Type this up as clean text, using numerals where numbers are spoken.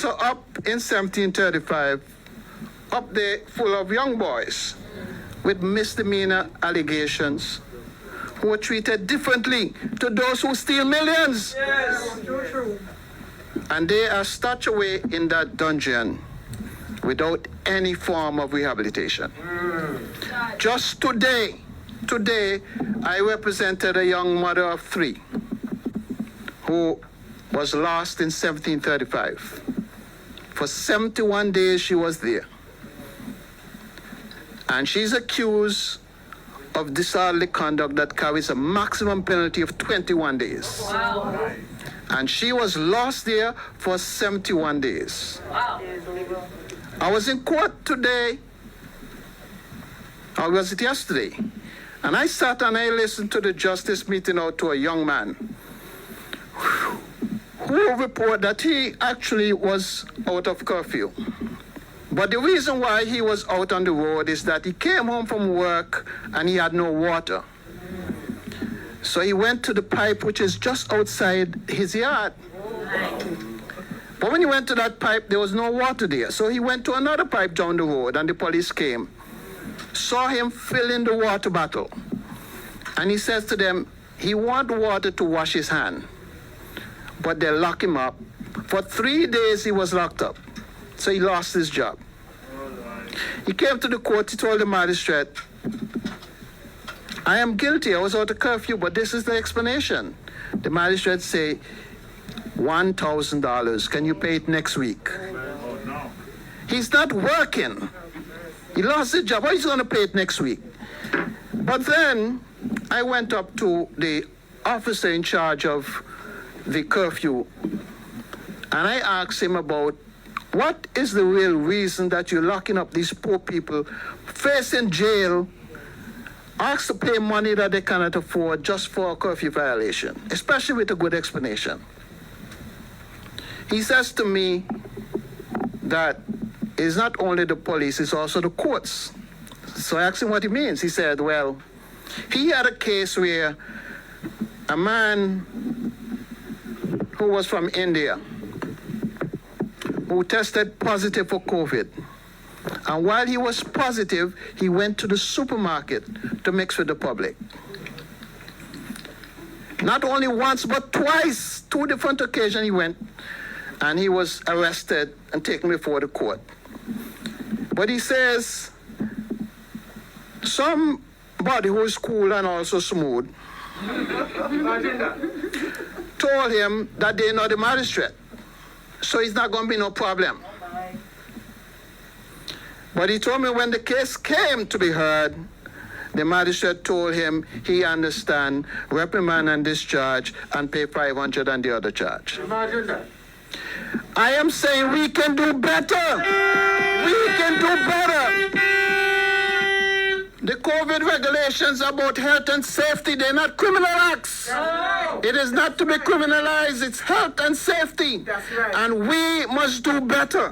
So up in 1735, up there full of young boys with misdemeanor allegations who were treated differently to those who steal millions. Yes, true. And they are stowed away in that dungeon without any form of rehabilitation. Just today, I represented a young mother of 3 who was lost in 1735. For 71 days she was there. And she's accused of disorderly conduct that carries a maximum penalty of 21 days. Wow. And she was lost there for 71 days. Wow. I was in court today, or was it yesterday? And I sat and I listened to the justice meeting out to a young man who reported that he actually was out of curfew. But the reason why he was out on the road is that he came home from work and he had no water. So he went to the pipe which is just outside his yard. But when he went to that pipe, there was no water there. So he went to another pipe down the road and the police came, saw him filling the water bottle. And he says to them, he wanted water to wash his hand. But they locked him up. For 3 days he was locked up. So he lost his job. He came to the court, he told the magistrate, I am guilty, I was out of curfew, but this is the explanation. The magistrate say, $1,000, can you pay it next week? He's not working. He lost his job, how is he gonna pay it next week? But then I went up to the officer in charge of the curfew and I asked him about what is the real reason that you're locking up these poor people, facing jail, asked to pay money that they cannot afford just for a curfew violation, especially with a good explanation. He says to me that it's not only the police, it's also the courts. So I asked him what he means. He said, well, he had a case where a man who was from India, who tested positive for COVID. And while he was positive, he went to the supermarket to mix with the public. Not only once, but twice, 2 different occasions he went, and he was arrested and taken before the court. But he says, somebody who is cool and also smooth told him that they know the magistrate. So it's not going to be no problem. But he told me when the case came to be heard, the magistrate told him he understand, reprimand and discharge, and pay $500 on the other charge. Imagine that. I am saying we can do better. We can do better. The COVID regulations about health and safety, they're not criminal acts. No. It is not to be criminalized, it's health and safety. That's right. And we must do better.